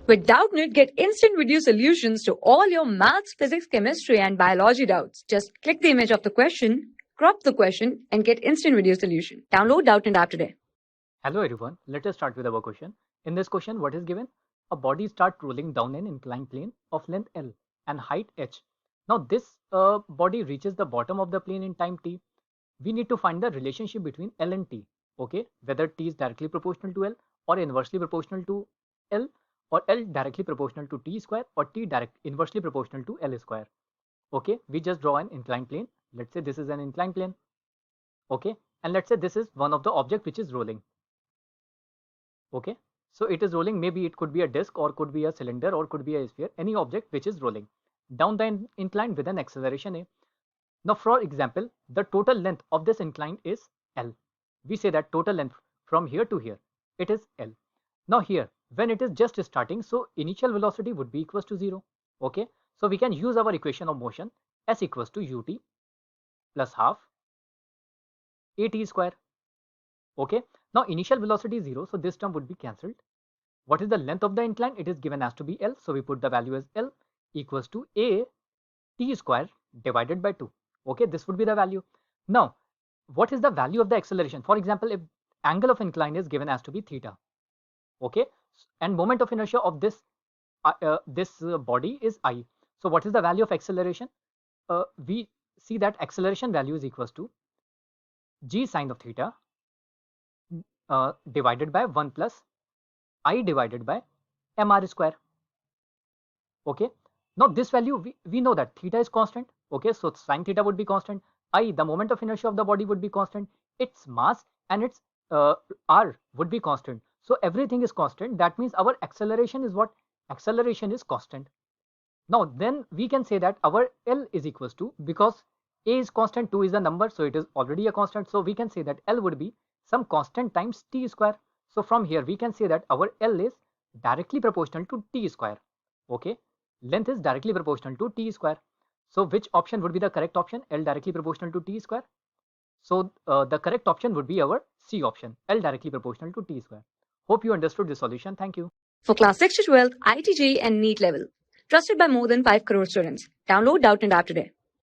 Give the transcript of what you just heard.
With Doubtnut, get instant video solutions to all your maths, physics, chemistry, and biology doubts. Just click the image of the question, crop the question, and get instant video solution. Download Doubtnut app today. Hello everyone, let us start with our question. In this question, what is given? A body starts rolling down an inclined plane of length L and height h. Now this body reaches the bottom of the plane in time t. We need to find the relationship between L and t. Okay, whether t is directly proportional to L or inversely proportional to L, or L directly proportional to t square or t inversely proportional to L square. Okay, we just draw an inclined plane. Let's say this is an inclined plane. Okay, and let's say this is one of the object which is rolling. Okay, so it is rolling. Maybe it could be a disk or could be a cylinder or could be a sphere, any object which is rolling down the incline with an acceleration a. Now for example, the total length of this incline is L. We say that total length from here to here, it is L. Now here, when it is just starting, so initial velocity would be equals to 0. Okay, so we can use our equation of motion s equals to ut plus half at square. Okay, now initial velocity is 0, so this term would be cancelled. What is the length of the incline? It is given as to be L, so we put the value as L equals to a t square divided by 2. Okay, this would be the value. Now what is the value of the acceleration? For example, if angle of incline is given as to be theta, okay, and moment of inertia of this body is I. So what is the value of acceleration? We see that acceleration value is equals to g sine of theta divided by 1 plus I divided by mr square. Okay, now this value we know that theta is constant. Okay, so sine theta would be constant. I, the moment of inertia of the body, would be constant. Its mass and its r would be constant. So everything is constant. That means our acceleration is what? Acceleration is constant. Now then we can say that our L is equals to, because a is constant, 2 is the number, so it is already a constant. So we can say that L would be some constant times t square. So from here we can say that our L is directly proportional to t square. Okay, length is directly proportional to t square. So which option would be the correct option? L directly proportional to t square. So the correct option would be our C option, L directly proportional to t square. Hope you understood the solution. Thank you. For class 6 to 12, IIT JEE and NEET level. Trusted by more than 5 crore students. Download Doubtnut app today.